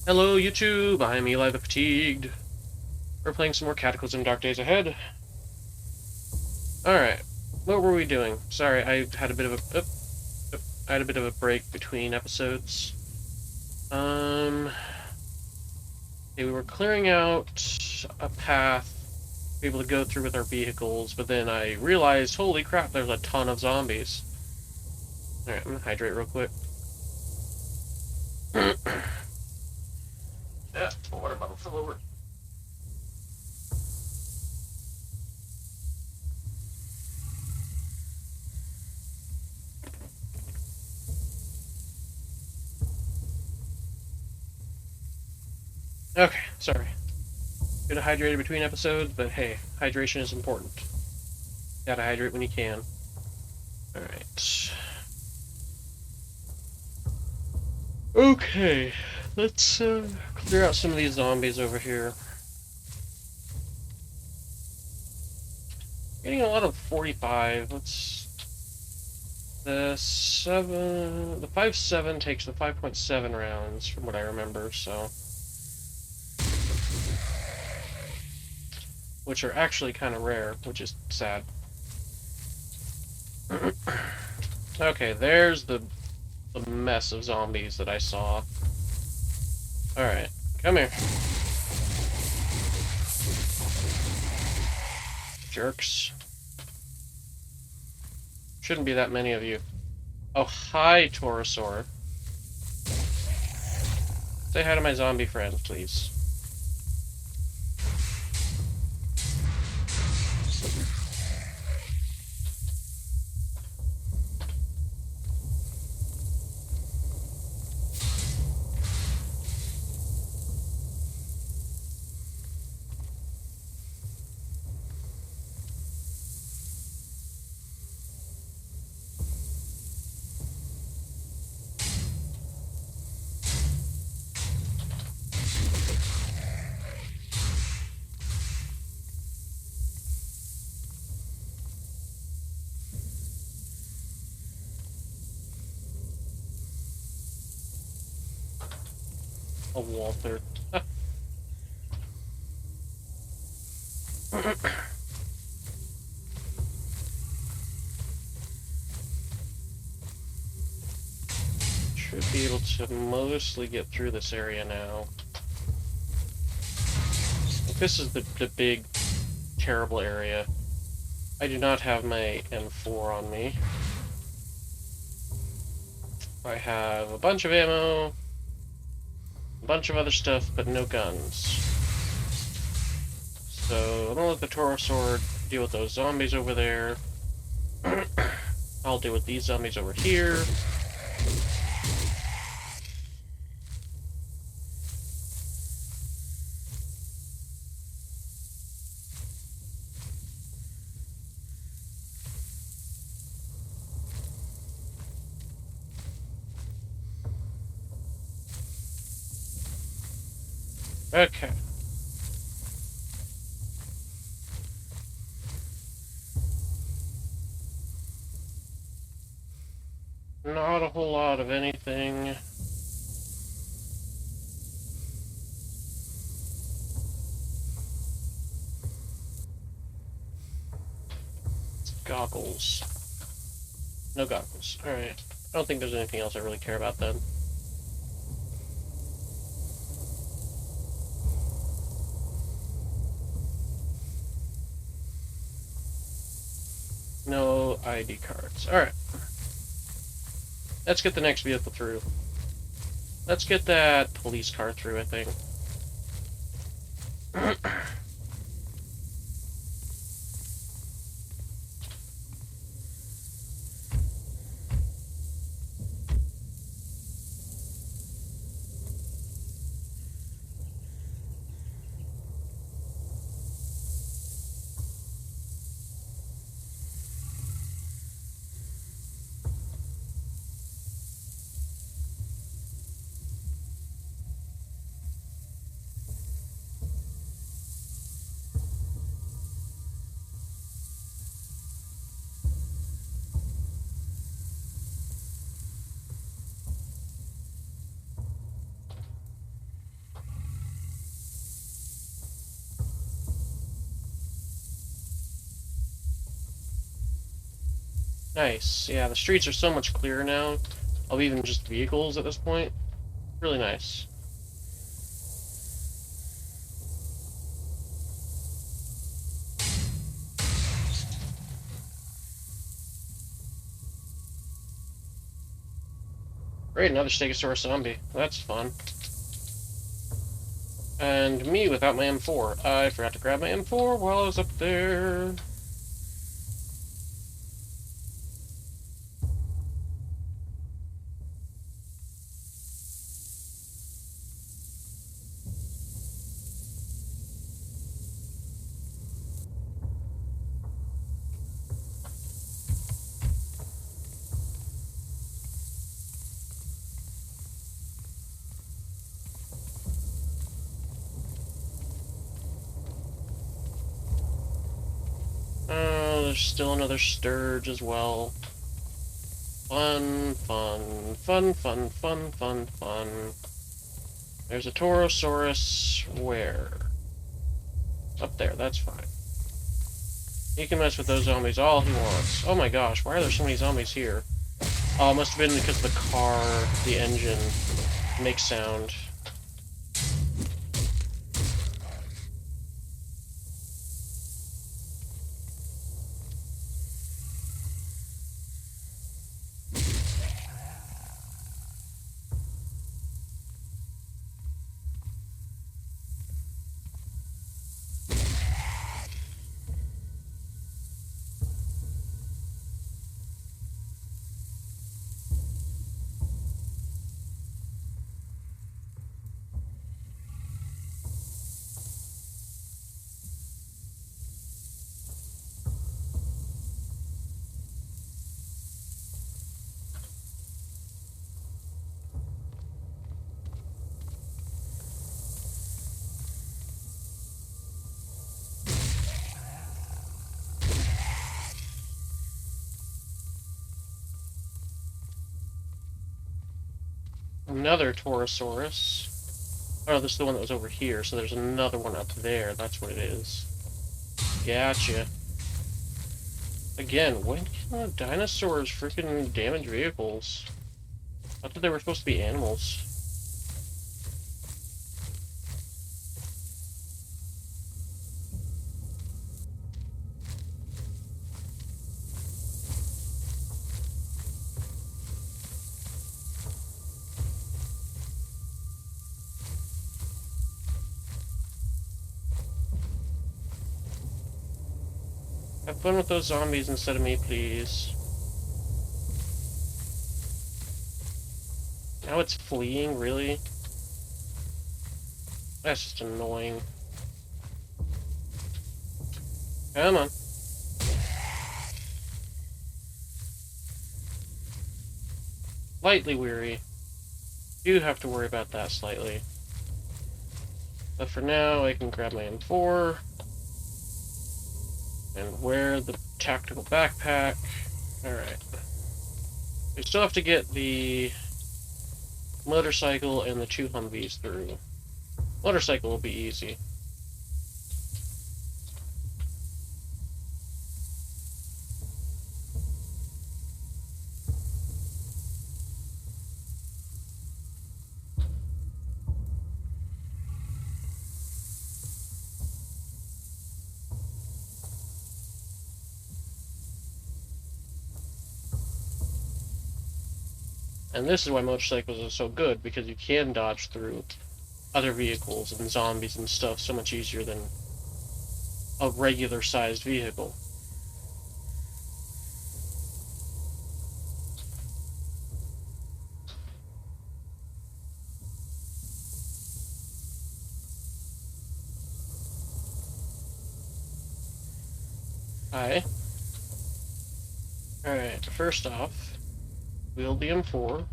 Hello, YouTube. I'm Eli the Fatigued. We're playing some more Cataclysm Dark Days Ahead. Alright. What were we doing? Sorry, I had a bit of a break between episodes. Okay, we were clearing out a path to be able to go through with our vehicles, but then I realized, holy crap, there's a ton of zombies. Alright, I'm gonna hydrate real quick. Yeah, water bottle fell over. Okay, sorry. Could have hydrated between episodes, but hey, hydration is important. Gotta hydrate when you can. Alright. Okay, let's clear out some of these zombies over here. Getting a lot of 45. The 5.7 takes the 5.7 rounds from what I remember, so. Which are actually kind of rare, which is sad. Okay, there's the mess of zombies that I saw. Alright, come here. Jerks. Shouldn't be that many of you. Oh, hi, Torosaur. Say hi to my zombie friend, please. Oh, Walter. Should be able to mostly get through this area now. This is the big, terrible area. I do not have my M4 on me. I have a bunch of ammo, a bunch of other stuff, but no guns. So I'm gonna let the Torosaur deal with those zombies over there. I'll deal with these zombies over here. Okay. Not a whole lot of anything. Goggles. No goggles. Alright. I don't think there's anything else I really care about then. No ID cards. Alright. Let's get the next vehicle through. Let's get that police car through, I think. Nice. Yeah, the streets are so much clearer now, of even just vehicles at this point. Really nice. Great, another Stegosaurus zombie. That's fun. And me without my M4. I forgot to grab my M4 while I was up there. There's still another Sturge as well. Fun, fun, fun, fun, fun, fun, fun. There's a Torosaurus. Where? Up there, that's fine. He can mess with those zombies all he wants. Oh my gosh, why are there so many zombies here? Oh, it must have been because the car, the engine, makes sound. Another Torosaurus. Oh, this is the one that was over here, so there's another one up there. That's what it is. Gotcha. Again, when can dinosaurs freaking damage vehicles? I thought they were supposed to be animals. Have fun with those zombies instead of me, please. Now it's fleeing, really? That's just annoying. Come on. Slightly weary. Do have to worry about that slightly. But for now, I can grab my M4 and wear the tactical backpack. Alright. We still have to get the motorcycle and the 2 Humvees through. Motorcycle will be easy. And this is why motorcycles are so good, because you can dodge through other vehicles and zombies and stuff so much easier than a regular-sized vehicle. Hi. Alright, first off, wield the M4.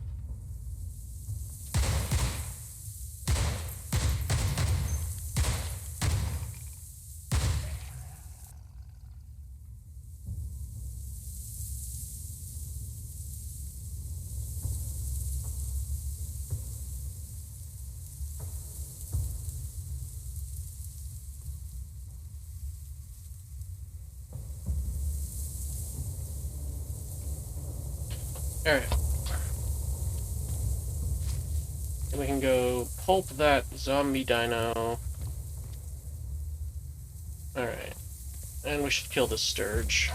Alright. And we can go pulp that zombie dino. Alright. And we should kill this Sturge.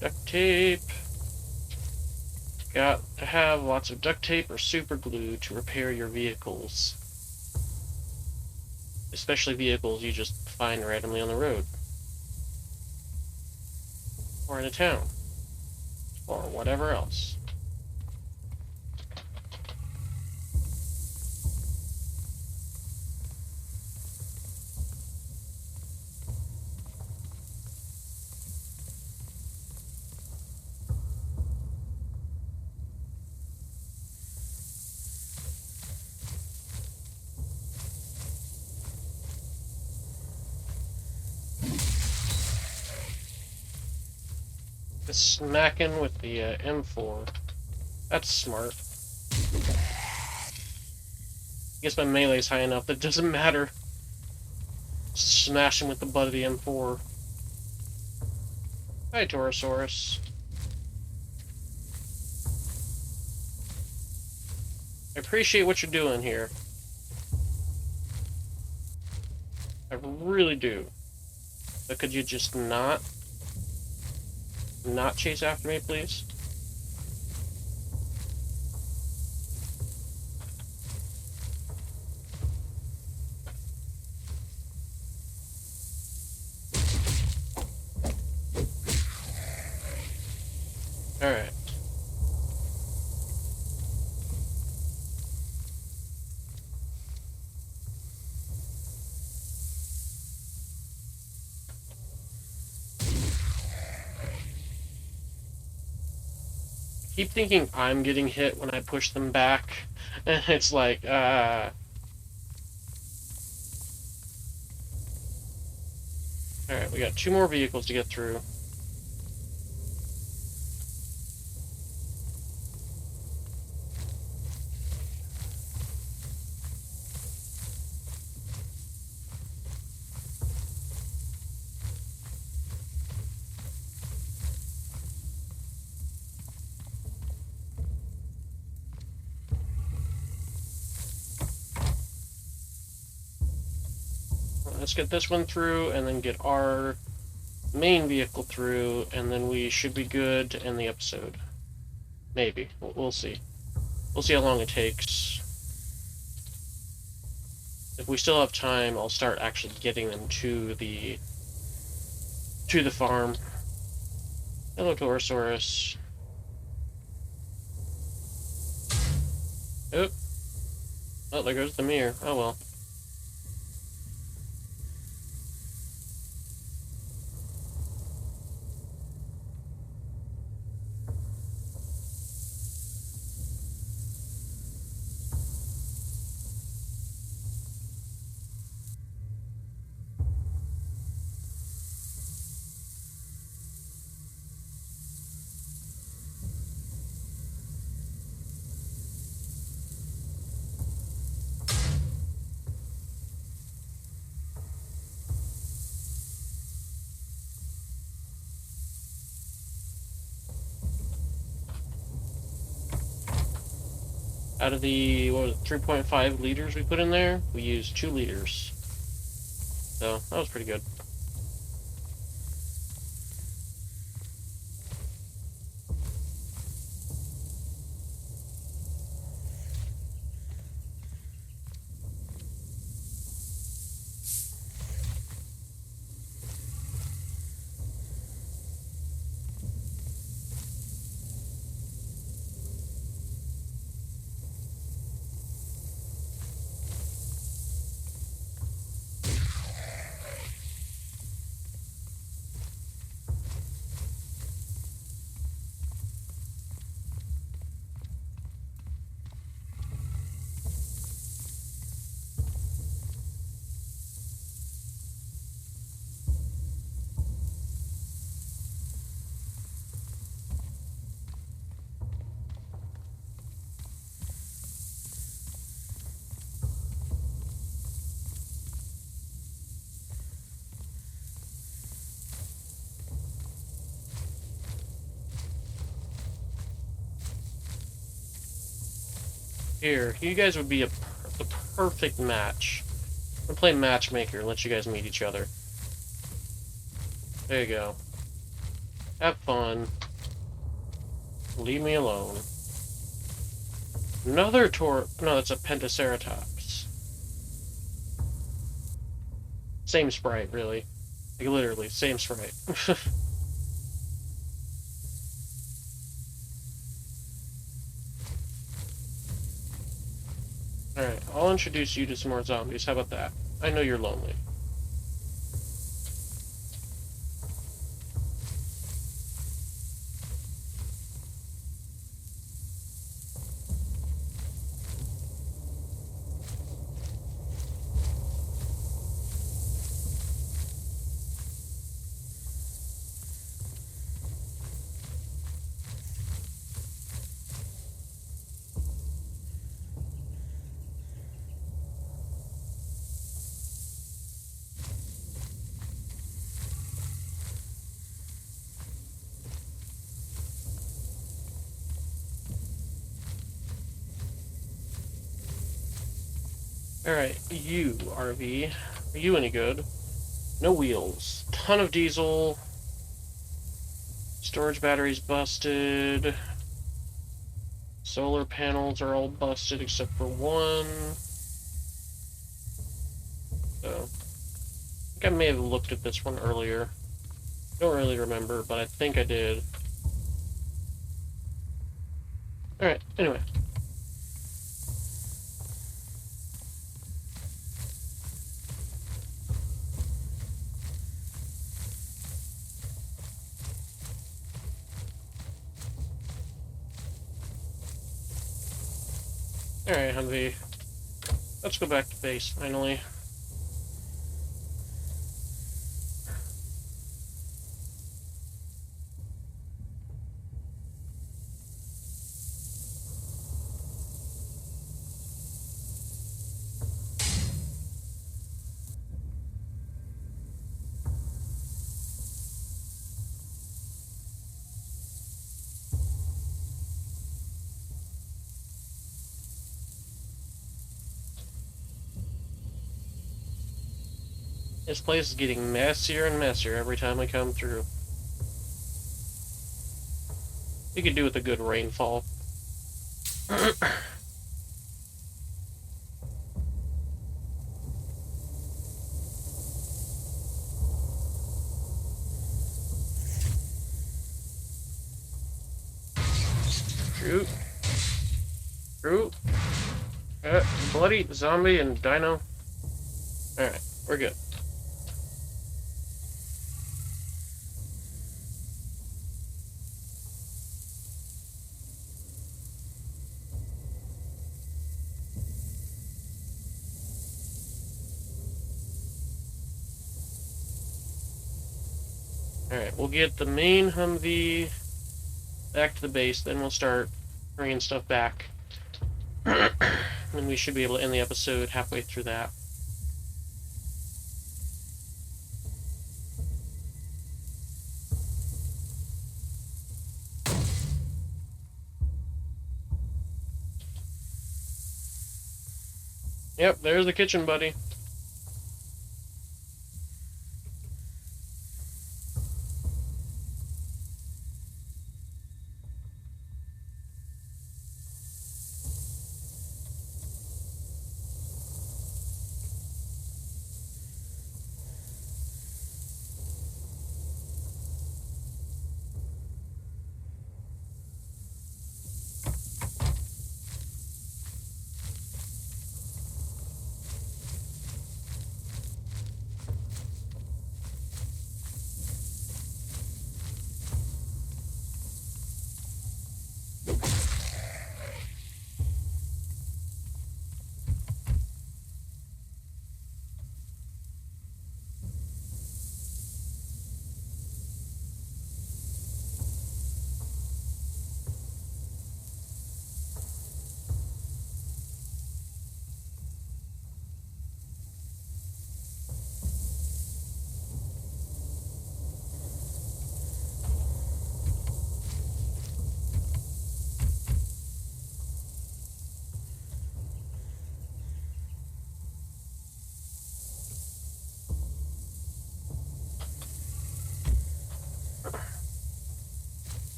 Duct tape. Got to have lots of duct tape or super glue to repair your vehicles. Especially vehicles you just find randomly on the road. Or in a town. Or whatever else. Smacking with the M4. That's smart. I guess my melee's high enough that it doesn't matter. Smash him with the butt of the M4. Hi, Torosaurus. I appreciate what you're doing here. I really do. But could you just not chase after me, please? Alright. Keep thinking I'm getting hit when I push them back, and it's like, Alright, we got 2 more vehicles to get through. Let's get this one through, and then get our main vehicle through, and then we should be good to end the episode. Maybe. We'll see. We'll see how long it takes. If we still have time, I'll start actually getting them to the farm. Hello, Torosaurus. Oh. Oh, there goes the mirror. Oh well. Out of the, what was it, 3.5 liters we put in there, we used 2 liters. So, that was pretty good. Here, you guys would be the perfect match. I'm gonna play matchmaker and let you guys meet each other. There you go. Have fun. Leave me alone. Another no, that's a Pentaceratops. Same sprite, really. Like, literally, same sprite. Alright, I'll introduce you to some more zombies. How about that? I know you're lonely. Alright, you, RV. Are you any good? No wheels. Ton of diesel. Storage batteries busted. Solar panels are all busted except for one. So, I think I may have looked at this one earlier. Don't really remember, but I think I did. Alright, anyway. Alright, Humvee. Let's go back to base, finally. This place is getting messier and messier every time I come through. You could do with a good rainfall. Shoot. Shoot. Bloody zombie and dino. Alright, we're good. Alright, we'll get the main Humvee back to the base, then we'll start bringing stuff back. And we should be able to end the episode halfway through that. Yep, there's the kitchen, buddy.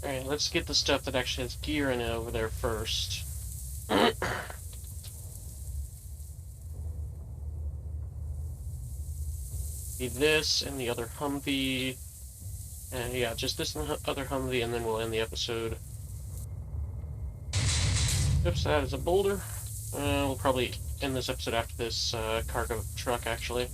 Alright, let's get the stuff that actually has gear in it over there first. Need this and the other Humvee. And yeah, just this and the other Humvee, and then we'll end the episode. Oops, that is a boulder. We'll probably end this episode after this cargo truck, actually.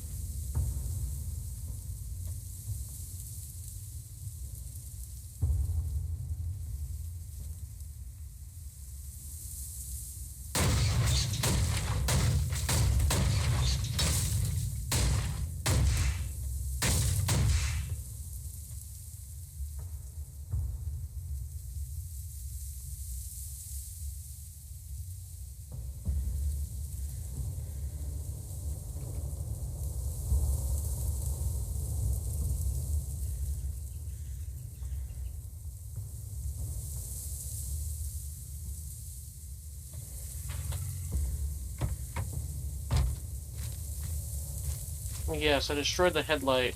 Yes, I destroyed the headlight.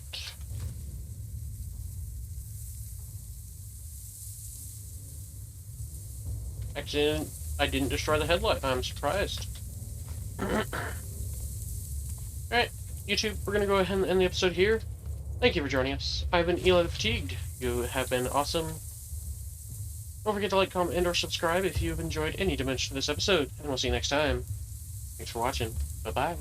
Actually, I didn't destroy the headlight. I'm surprised. Alright, YouTube, we're going to go ahead and end the episode here. Thank you for joining us. I've been Eli the Fatigued. You have been awesome. Don't forget to like, comment, and or subscribe if you've enjoyed any dimension of this episode. And we'll see you next time. Thanks for watching. Bye-bye.